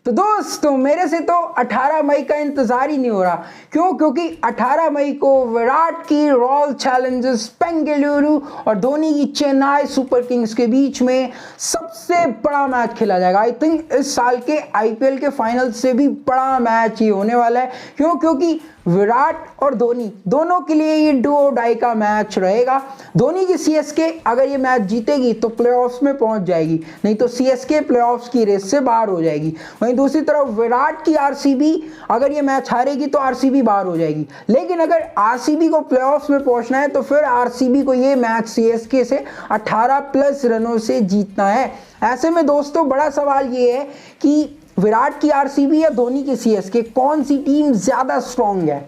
तो दोस्तों मेरे से तो 18 मई का इंतजार ही नहीं हो रहा। क्यों? क्योंकि 18 मई को विराट की रॉयल चैलेंजर्स बेंगलुरु और धोनी की चेन्नई सुपर किंग्स के बीच में सबसे बड़ा मैच खेला जाएगा। आई थिंक इस साल के आईपीएल के फाइनल से भी बड़ा मैच ये होने वाला है। क्यों? क्योंकि विराट और धोनी दोनों के लिए ये डू और डाई का मैच रहेगा। धोनी की सीएसके अगर ये मैच जीतेगी तो प्लेऑफ्स में पहुंच जाएगी, नहीं तो सीएसके प्लेऑफ्स की रेस से बाहर हो जाएगी। वहीं दूसरी तरफ विराट की आरसीबी अगर ये मैच हारेगी तो आरसीबी बाहर हो जाएगी। लेकिन अगर आरसीबी को प्लेऑफ्स में पहुंचना है तो फिर आरसीबी को ये मैच सीएसके से 18+ रनों से जीतना है। ऐसे में दोस्तों बड़ा सवाल ये है कि विराट की आरसीबी या धोनी की सीएसके, कौन सी टीम ज्यादा स्ट्रांग है?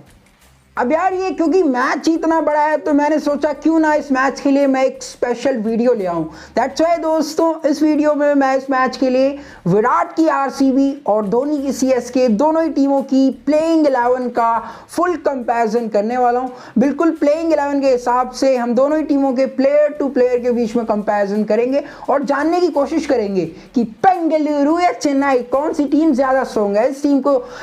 अब यार ये क्योंकि मैच ही इतना बड़ा है तो मैंने सोचा क्यों ना इस मैच के लिए मैं एक स्पेशल वीडियो ले आऊं। दैट्स व्हाई दोस्तों इस वीडियो में मैं इस मैच के लिए विराट की आरसीबी और धोनी की सीएसके दोनों ही टीमों की प्लेइंग 11 का फुल कंपैरिजन करने वाला हूं। बिल्कुल प्लेइंग 11 के हिसाब से हम दोनों ही टीमों के प्लेयर टू प्लेयर के बीच में कंपैरिजन करेंगे और जानने की कोशिश करेंगे कि बेंगलुरु या चेन्नई कौन सी टीम ज्यादा स्ट्रॉन्ग है।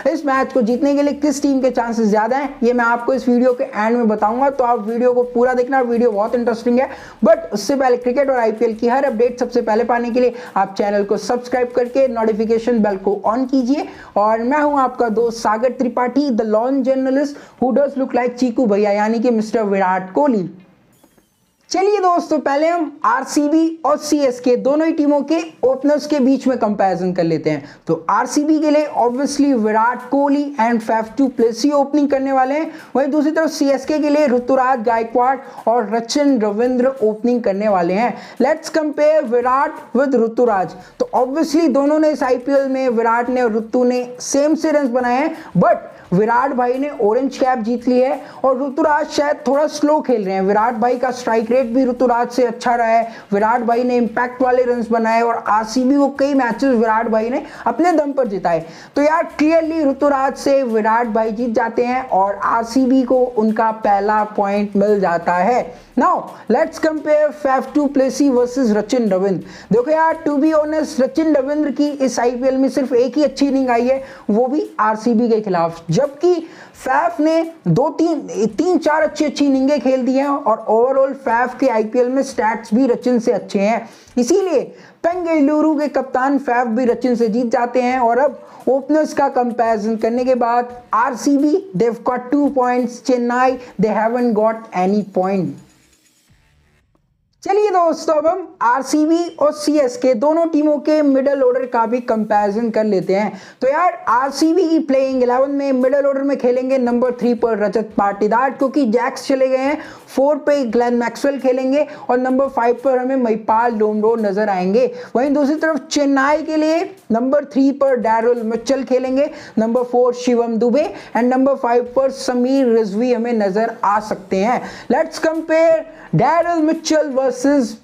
इस मैच को जीतने के लिए किस टीम के चांसेस ज्यादा हैं ये मैं आपको इस वीडियो के एंड में बताऊंगा। तो आप वीडियो को पूरा देखना, वीडियो बहुत इंटरेस्टिंग है। बट उससे पहले क्रिकेट और आईपीएल की हर अपडेट सबसे पहले पाने के लिए आप चैनल को सब्सक्राइब करके नोटिफिकेशन बेल को ऑन कीजिए। और मैं हूं आपका दोस्त Sagar Tripathi, the lawn journalist who does look like Chiku भैया, यानी कि मिस्टर विराट कोहली। चलिए दोस्तों पहले हम आरसीबी और सीएसके दोनों ही टीमों के ओपनर्स के बीच में कंपैरिजन कर लेते हैं। तो आरसीबी के लिए obviously Virat Kohli and Faf du Plessis opening करने वाले हैं। वहीं दूसरी तरफ सीएसके के लिए ऋतुराज गायकवाड़ और रचिन रविंद्र ओपनिंग करने वाले हैं। Let's compare Virat with Ruturaj. तो ऑब्वियसली दोनों ने इस आईपीएल में, विराट ने और ऋतु ने सेम से रन बनाए हैं, बट विराट भाई ने ऑरेंज कैप जीत ली है और ऋतुराज शायद थोड़ा स्लो खेल रहे हैं। विराट भाई का स्ट्राइक रेट भी ऋतुराज से अच्छा रहा है। विराट भाई ने इंपैक्ट वाले रन्स बनाए और आरसीबी को कई मैचेस विराट भाई ने अपने दम पर जिताए। तो यार क्लियरली ऋतुराज से विराट भाई जीत जाते हैं और आरसीबी को उनका पहला पॉइंट मिल जाता है। Now let's compare Faf du Plessis versus Rachin Ravindra. देखो यार to be honest Rachin Ravindra की इस आईपीएल में सिर्फ एक ही अच्छी इनिंग आई है, वो भी आरसीबी के खिलाफ, जबकि फैफ ने तीन चार अच्छी इनिंगें खेल दी हैं और ओवरऑल फैफ के आईपीएल में स्टैट्स भी रचिन से अच्छे हैं। इसीलिए बेंगलुरु के कप्तान फैफ भी रचिन से जीत जाते हैं। और अब ओपनर्स का कंपैरिजन करने के बाद RCB they have got 2 points, Chennai they haven't got any point. चलिए दोस्तों अब हम आरसीबी और सीएसके दोनों टीमों के मिडिल ऑर्डर का भी कंपैरिजन कर लेते हैं। तो यार आरसीबी की प्लेइंग 11 में मिडिल ऑर्डर में खेलेंगे नंबर 3 पर रजत पाटीदार, क्योंकि जैक्स चले गए हैं। 4 पे ग्लेन मैक्सवेल खेलेंगे और नंबर 5 पर हमें महिपाल डोमरो नजर आएंगे। वहीं दूसरी तरफ चेन्नई के लिए नंबर 3 पर डैरिल मिचेल खेलेंगे, number 4 Shivam Dube and number 5 पर समीर रिजवी हमें नजर आ सकते हैं। Let's compare Daryl Mitchell versus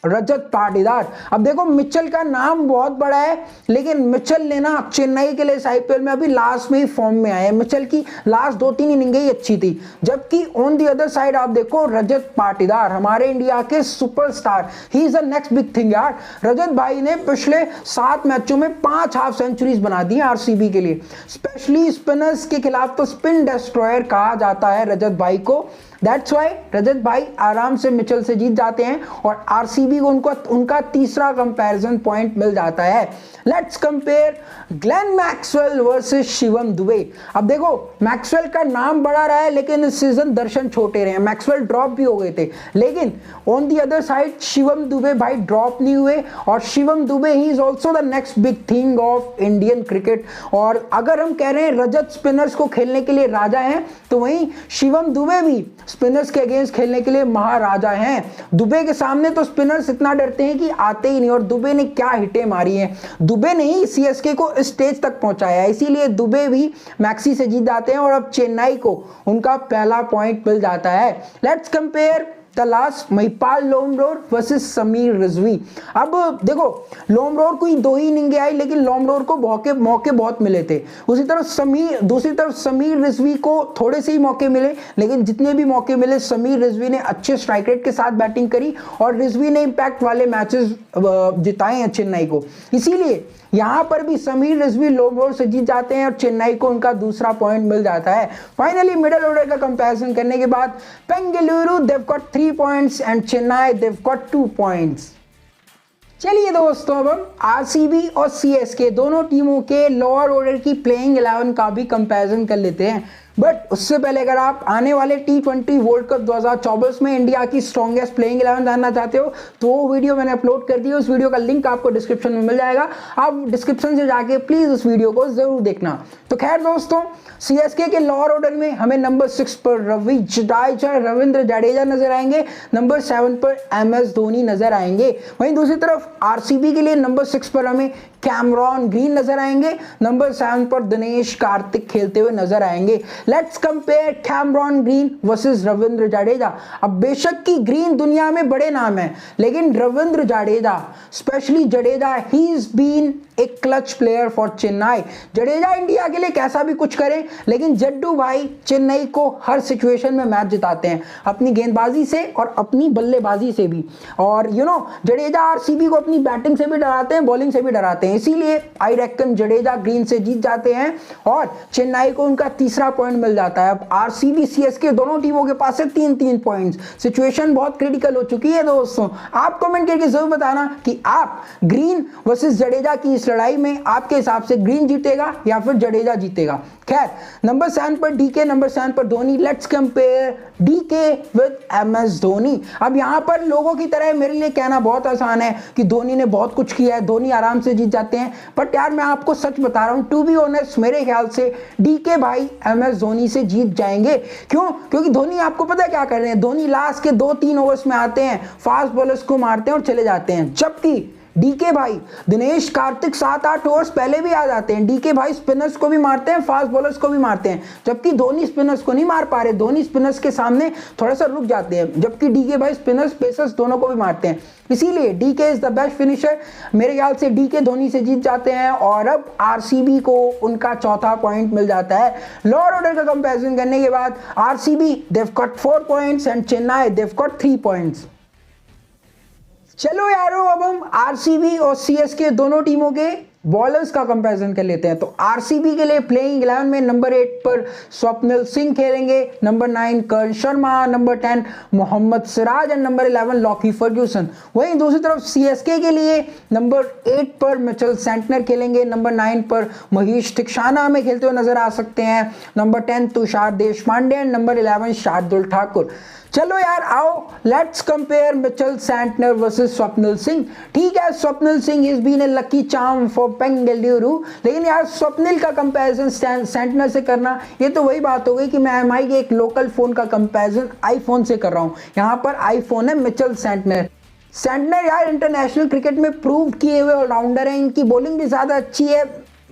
Rajat Patidar. अब देखो मिचेल का नाम बहुत बड़ा है, लेकिन मिचेल ने ना चेन्नई के लिए इस आईपीएल में अभी लास्ट में ही फॉर्म में आए हैं। मिचेल की लास्ट 2-3 इनिंगें ही अच्छी थी, जबकि ऑन दी अदर साइड आप देखो रजत पाटीदार हमारे इंडिया के superstar, he is the next big thing यार। रजत भाई ने पिछले 7 मैचों में 5 हाफ सेंचुरीज बना दी आरसीबी के लिए। स्पेशली स्पिनर्स के खिलाफ तो स्पिन डिस्ट्रॉयर कहा जाता है रजत भाई को। दैट्स वाई रजत भाई आराम से मिचेल से जीत जाते हैं और आरसीबी को उनका तीसरा कंपैरिजन पॉइंट मिल जाता है। Let's compare Glenn Maxwell versus Shivam Dubey. अब देखो मैक्सवेल का नाम बड़ा रहा है, लेकिन इस सीजन दर्शन छोटे रहे हैं। मैक्सवेल ड्रॉप भी हो गए थे, लेकिन on the other side Shivam Dubey भाई ड्रॉप नहीं हुए और Shivam Dubey he is also the next big thing of Indian cricket. और अगर हम कह रहे हैं रजत स्पिनर्स को खेलने के लिए राजा हैं, तो वहीं शिवम दुबे भी स्पिनर्स के अगेंस्ट खेलने के लिए महाराजा हैं। दुबे के सामने तो स्पिनर्स इतना डरते हैं कि आते ही नहीं, और दुबे ने क्या हिटें मारी हैं। दुबे ने ही सीएसके को इस स्टेज तक पहुंचाया है, इसीलिए दुबे भी मैक्सी से जीत जाते हैं और अब चेन्नई को उनका पहला पॉइंट मिल जाता है। Let's compare the last Mahipal Lomror versus Sameer Rizvi. अब देखो लोमरोर को 2 ही इनिंग आई, लेकिन लोमरोर को मौके बहुत मिले थे। दूसरी तरफ समीर रिजवी को थोड़े से ही मौके मिले, लेकिन जितने भी मौके मिले समीर रिजवी ने अच्छे स्ट्राइक रेट के साथ बैटिंग करी और रिजवी ने इंपैक्ट वाले मैचेस जिताए हैं चेन्नई को। इसीलिए यहां पर भी समीर रिजवी लोमरोर से जीत जाते हैं और चेन्नई को उनका दूसरा पॉइंट मिल जाता है। फाइनली मिडिल ऑर्डर का कंपैरिजन करने के बाद Bengaluru they've got 3 points and Chennai they've got 2 points. चलिए दोस्तों, अब हम आरसीबी और सीएसके दोनों टीमों के लोअर ऑर्डर की प्लेइंग 11 का भी कंपैरिजन कर लेते हैं। बट उससे पहले अगर आप आने वाले T20 वर्ल्ड कप 2024 में इंडिया की स्ट्रॉन्गेस्ट प्लेइंग 11 जानना चाहते हो तो वो वीडियो मैंने अपलोड कर दी है। उस वीडियो का लिंक आपको डिस्क्रिप्शन में मिल जाएगा, आप डिस्क्रिप्शन से जाके प्लीज उस वीडियो को जरूर देखना। तो खैर दोस्तों, सीएसके के लोअर ऑर्डर में हमें नंबर 6 पर रविंद्र जडेजा नजर आएंगे, नंबर 7 पर MS धोनी नजर आएंगे। वहीं दूसरी तरफ आरसीबी के लिए नंबर 6 पर हमें कैमरॉन ग्रीन नजर आएंगे, नंबर 7 पर दिनेश कार्तिक खेलते हुए नजर आएंगे। Let's compare Cameron green versus Ravindra Jadeja. अब बेशक की ग्रीन दुनिया में बड़े नाम है, लेकिन Ravindra Jadeja, specially Jadeja, he is been a clutch player for Chennai. Jadeja India के लिए कैसा भी कुछ करे, लेकिन जड्डू भाई चेन्नई को हर सिचुएशन में मैच जिताते हैं, अपनी गेंदबाजी से और अपनी बल्लेबाजी से भी। और जडेजा आरसीबी को अपनी बैटिंग से भी डराते हैं, बॉलिंग से भी डराते हैं। इसीलिए आई रेकन जडेजा ग्रीन से जीत जाते हैं और चेन्नई को उनका तीसरा पॉइंट मिल जाता है। अब आरसीबी सीएसके दोनों टीमों के पास है 3-3 पॉइंट्स। सिचुएशन बहुत क्रिटिकल हो चुकी है दोस्तों। आप कमेंट करके जरूर बताना कि आप ग्रीन वर्सेस जडेजा की लड़ाई में आपके हिसाब से ग्रीन जीतेगा या फिर जडेजा जीतेगा। खैर, नंबर 7 पर डीके, नंबर 7 पर Dhoni. Let's compare DK with MS Dhoni. अब यहां पर लोगों की तरह मेरे लिए कहना बहुत आसान है कि धोनी ने बहुत कुछ किया है, धोनी आराम से जीत जाते हैं, बट यार मैं आपको सच बता रहा हूं, टू बी ऑनेस्ट मेरे ख्याल से डीके भाई MS धोनी से जीत जाएंगे। क्यों? क्योंकि धोनी आपको पता है क्या कर रहे हैं, धोनी लास्ट के 2-3 ओवर्स में आते हैं, फास्ट बॉलर्स को मारते हैं और चले जाते हैं, जबकि डीके भाई दिनेश कार्तिक 7-8 ओवर्स पहले भी आ जाते हैं। डीके भाई स्पिनर्स को भी मारते हैं, फास्ट बॉलर्स को भी मारते हैं, जबकि धोनी स्पिनर्स को नहीं मार पा रहे। धोनी स्पिनर्स के सामने थोड़ा सा रुक जाते हैं, जबकि डीके भाई स्पिनर्स पेसर्स दोनों को भी मारते हैं। इसीलिए DK is the best finisher. मेरे ख्याल से डीके धोनी से जीत जाते हैं और अब आरसीबी को उनका चौथा पॉइंट मिल जाता है। लोअर ऑर्डर का कंपैरिजन करने के बाद RCB they've got 4 points and Chennai they've got 3 points. चलो यारो, अब हम आरसीबी और सीएसके दोनों टीमों के बॉलर्स का कंपैरिजन कर लेते हैं। तो आरसीबी के लिए प्लेइंग 11 में नंबर 8 पर स्वप्निल सिंह खेलेंगे, number 9 Karn Sharma, number 10 Mohammed Siraj and number 11 Lockie Ferguson. वहीं दूसरी तरफ सीएसके के लिए नंबर 8 पर मिचेल सेंटनर खेलेंगे, नंबर 9 पर महेश थिक्शाना में खेलते हुए नजर आ सकते हैं, number 10 Tushar Deshpande and number 11 Shardul Thakur. चलो यार आओ, let's compare Mitchell Santner versus Swapnil Singh. ठीक है, Swapnil Singh is been a lucky charm for Bengaluru, लेकिन यार स्वप्निल का कंपैरिजन सेंटनर से करना, ये तो वही बात हो गई कि मैं MI के एक लोकल फोन का कंपैरिजन आईफोन से कर रहा हूँ। यहाँ पर आईफोन है मिचेल सेंटनर यार इंटरनेशनल क्रिकेट में प्रूव किए हुए ऑलराउंडर हैं, इनकी बॉलिंग भी ज़्यादा अच्छी है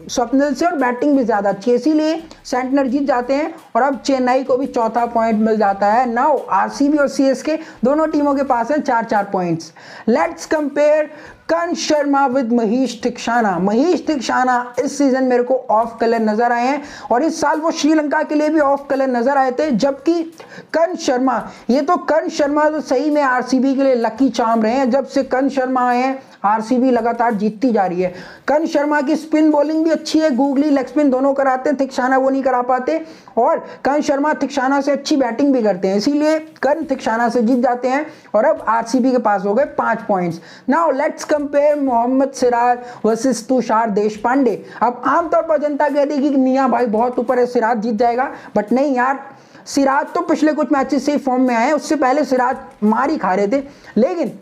स्वप्निल से और बैटिंग भी ज़्यादा अच्छी है, इसीलिए सेंटनर जीत जाते हैं और अब चेन्नई को भी चौथा पॉइंट मिल जाता है। नाउ आरसीबी और सीएसके दोनों टीमों के पास है 4-4 points. Let's compare Karn Sharma with Mahesh Theekshana. Mahesh Theekshana इस सीजन मेरे को ऑफ कलर नजर आए हैं और इस साल वो श्रीलंका के लिए भी ऑफ कलर नजर आए थे, जबकि कर्ण शर्मा तो सही में आरसीबी के लिए लकी चार्म रहे हैं। जब से कर्ण शर्मा आए हैं आरसीबी लगातार जीतती जा रही है। कर्ण शर्मा की स्पिन बॉलिंग भी अच्छी है, गूगली लेग स्पिन दोनों कराते हैं, थिक्शाना वो नहीं करा पाते, और कर्ण शर्मा थिक्शाना से अच्छी बैटिंग भी करते हैं, इसीलिए कर्ण थिक्शाना से जीत जाते हैं और अब आरसीबी के पास हो गए 5 points. Now let's compare Mohammed Siraj versus Tushar Deshpande. अब आमतौर पर जनता कहती है कि मियां भाई बहुत ऊपर है, सिराज जीत जाएगा, बट नहीं यार, सिराज तो पिछले कुछ मैचेस से फॉर्म में आए हैं, उससे पहले सिराज मार ही खा रहे थे, लेकिन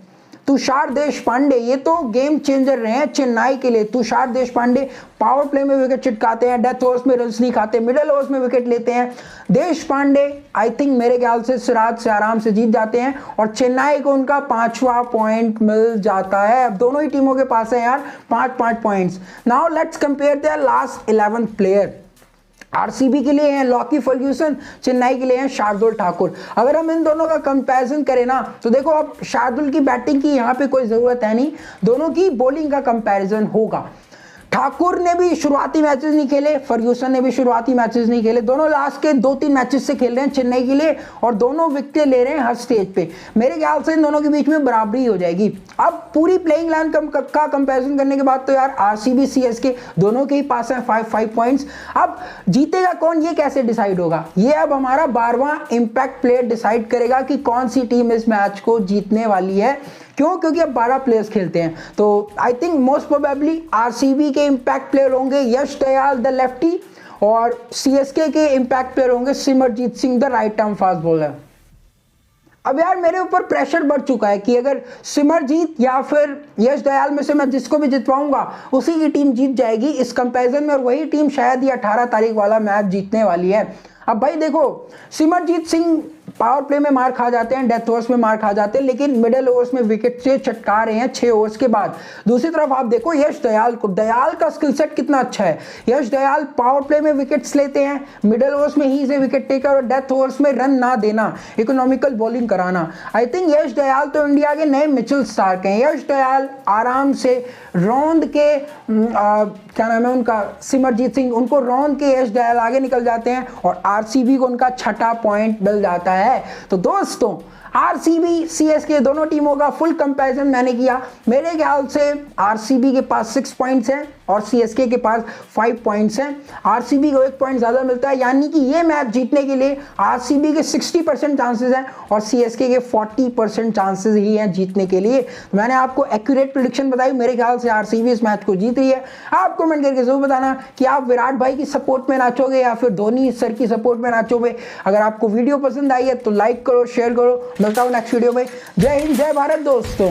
तुषार देशपांडे ये तो गेम चेंजर रहे हैं चेन्नई के लिए। तुषार देशपांडे पावर प्ले में विकेट चिटकाते हैं, डेथ ओवर्स में रन्स नहीं खाते, मिडिल ओवर्स में विकेट लेते हैं। देशपांडे आई थिंक मेरे ख्याल से सिराज से आराम से जीत जाते हैं और चेन्नई को उनका 5वां पॉइंट मिल जाता है। अब दोनों ही टीमों के पास है यार 5-5 points. Now let's compare there last 11 player. RCB के लिए हैं लॉकी फर्ग्यूसन, चेन्नई के लिए हैं शार्दुल ठाकुर। अगर हम इन दोनों का कंपैरिजन करें ना तो देखो अब शार्दुल की बैटिंग की यहाँ पे कोई ज़रूरत है नहीं, दोनों की बॉलिंग का कंपैरिजन होगा। ठाकुर ने भी शुरुआती मैचेस नहीं खेले, फर्ग्यूसन ने भी शुरुआती मैचेस नहीं खेले, दोनों लास्ट के 2-3 मैचेस से खेल रहे हैं चेन्नई के लिए और दोनों विकेटें ले रहे हैं हर स्टेज पे। मेरे ख्याल से इन दोनों के बीच में बराबरी हो जाएगी। अब पूरी प्लेइंग लाइन का कंपैरिजन करने के बाद तो यार आरसीबी सीएसके दोनों के ही पास हैं 5 पॉइंट्स। अब जीतेगा कौन ये कैसे डिसाइड होगा, ये अब हमारा 12वां इंपैक्ट प्लेयर डिसाइड करेगा कि कौन सी टीम इस मैच को जीतने वाली है। क्यों? क्योंकि अब 12 प्लेयर्स खेलते हैं। तो I think most probably RCB के इंपैक्ट प्लेयर होंगे यश दयाल द लेफ्टी और सीएसके के इंपैक्ट प्लेयर होंगे Simarjeet Singh the right arm fast bowler. अब यार मेरे ऊपर प्रेशर बढ़ चुका है कि अगर सिमरजीत या फिर यश दयाल में से मैं जिसको भी जितवाऊंगा उसी की टीम जीत जाएगी इस कंपैरिजन में, और वही टीम शायद ये 18 तारीख वाला मैच जीतने वाली है। अब भाई देखो सिमरजीत सिंह पावर प्ले में मार खा जाते हैं, डेथ ओवर्स में मार खा जाते हैं, लेकिन मिडिल ओवर्स में विकेट से चटका रहे हैं 6 ओवर्स के बाद। दूसरी तरफ आप देखो यश दयाल को, दयाल का स्किल सेट कितना अच्छा है। यश दयाल पावर प्ले में विकेट्स लेते हैं, मिडिल ओवर्स में he is a wicket taker और डेथ ओवर्स में रन ना देना, इकोनॉमिकल बॉलिंग कराना। आई थिंक यश दयाल तो इंडिया के नए मिचेल स्टार्क हैं। यश दयाल आराम से रौंद के क्या नाम है उनका, सिमरजीत सिंह, उनको रौंद के यश दयाल आगे निकल जाते हैं और आरसीबी को उनका 6ठा पॉइंट मिल जाता है। तो दोस्तों आरसीबी सीएसके दोनों टीमों का फुल कंपैरिजन मैंने किया। मेरे ख्याल से आरसीबी के पास 6 पॉइंट्स हैं और सीएसके के पास 5 पॉइंट्स हैं। आरसीबी को 1 पॉइंट ज़्यादा मिलता है, यानी कि ये मैच जीतने के लिए आरसीबी के 60% चांसेस हैं और सीएसके के 40% चांसेस ही हैं जीतने के लिए। तो मैंने आपको एक्यूरेट प्रेडिक्शन बताई, मेरे ख्याल से आरसीबी इस मैच को जीत रही है। आप कमेंट करके जरूर बताना कि आप विराट भाई की सपोर्ट में नाचोगे या फिर धोनी सर की सपोर्ट में नाचोगे। अगर आपको वीडियो पसंद आई है तो लाइक करो, शेयर करो। मिलता हूँ नेक्स्ट वीडियो में। जय हिंद, जय भारत दोस्तों।